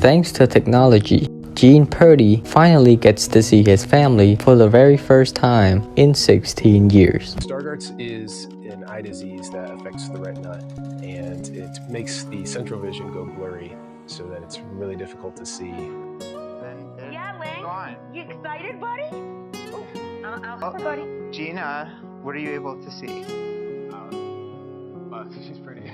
Thanks to technology, Gene Purdy finally gets to see his family for the very first time in 16 years. Stargardt's is an eye disease that affects the retina, and it makes the central vision go blurry so that it's really difficult to see. Yeah, Lane, you excited, buddy? I'll help her, buddy. Gina, what are you able to see? She's pretty.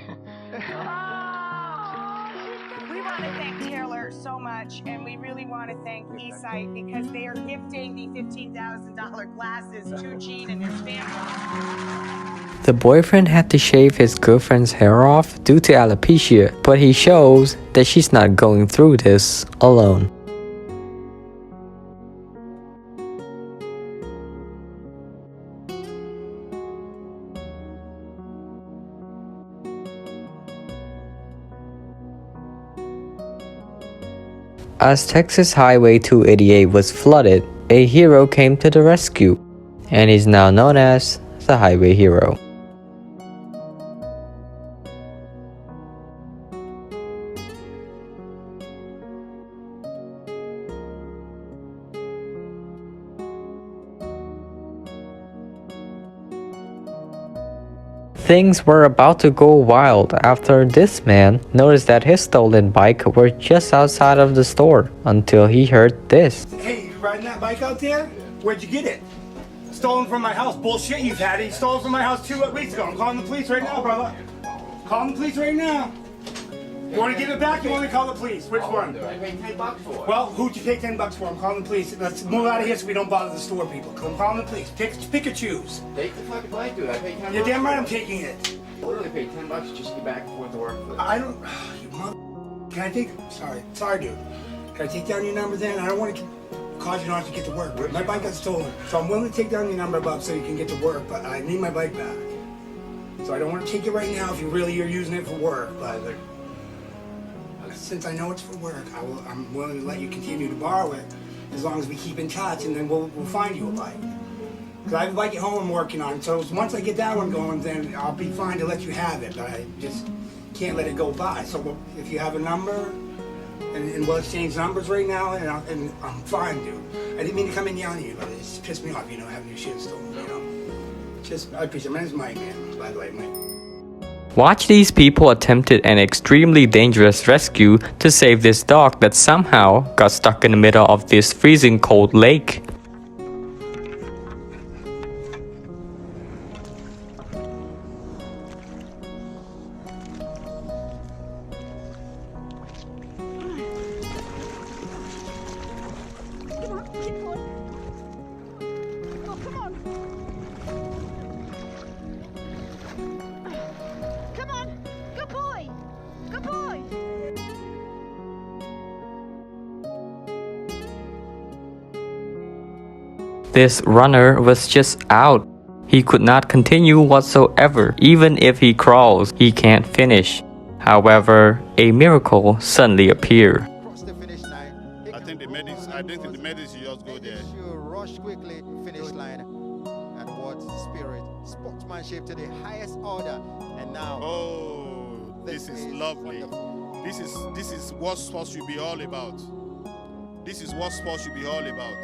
We want to thank Taylor so much, and we really want to thank eSight because they are gifting the $15,000 glasses to Gene and his family. The boyfriend had to shave his girlfriend's hair off due to alopecia, but he shows that she's not going through this alone. As Texas Highway 288 was flooded, a hero came to the rescue, and is now known as the Highway Hero. Things were about to go wild after this man noticed that his stolen bike were just outside of the store until he heard this. Hey, you riding that bike out there? Where'd you get it? Stolen from my house. Bullshit, you've had it. You stole it from my house 2 weeks ago. I'm calling the police right now, brother. Calling the police right now. You want to give it back? You want me to call the police? Which one? I paid $10 for it. Well, who'd you pay $10 for? I'm calling the police. Let's move out of here so we don't bother the store people. I'm calling the police. Pick or choose. Take the fucking bike, dude. I paid $10. You're damn right I'm taking it. I literally paid $10 just to get back and forth to work for I don't... You mother... Can I take... Sorry, dude. Can I take down your number then? I don't want to cause you not to get to work. My bike got stolen. So I'm willing to take down your number, Bob, so you can get to work, but I need my bike back. So I don't want to take it right now if you really are using it for work, but... Since I know it's for work, I'm willing to let you continue to borrow it as long as we keep in touch, and then we'll find you a bike. Because I have a bike at home I'm working on, so once I get that one going, then I'll be fine to let you have it, but I just can't let it go by. So if you have a number, and we'll exchange numbers right now, and I'm fine, dude. I didn't mean to come in yelling at you, but it just pissed me off, having your shit stolen, I appreciate it. My name's Mike, man, by the way, Mike. Watch these people attempted an extremely dangerous rescue to save this dog that somehow got stuck in the middle of this freezing cold lake. This runner was just out. He could not continue whatsoever. Even if he crawls, he can't finish. However, a miracle suddenly appeared. Cross the finish line. I think the medics should just go there. You rush quickly, finish line. And what spirit, sportsmanship to the highest order. And now, oh, this is lovely. Wonderful. This is what sports should be all about. This is what sports should be all about.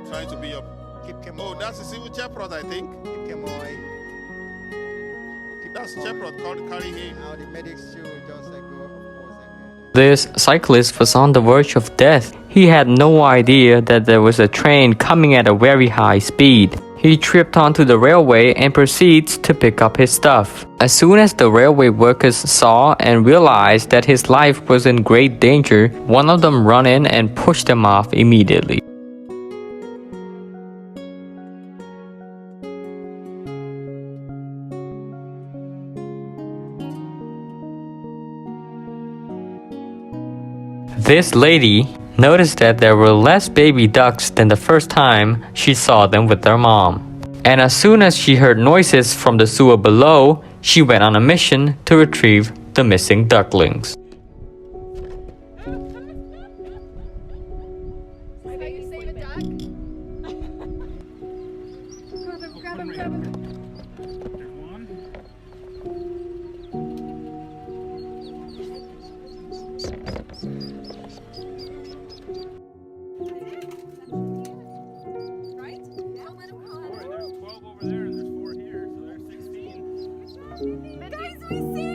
Trying to be up. Oh, that's a civil shepherd, I think. That's shepherd carrying him. Now the medics should just go, of course. This cyclist was on the verge of death. He had no idea that there was a train coming at a very high speed. He tripped onto the railway and proceeds to pick up his stuff. As soon as the railway workers saw and realized that his life was in great danger, one of them ran in and pushed him off immediately. This lady noticed that there were less baby ducks than the first time she saw them with their mom. And as soon as she heard noises from the sewer below, she went on a mission to retrieve the missing ducklings. There's one. Guys, we see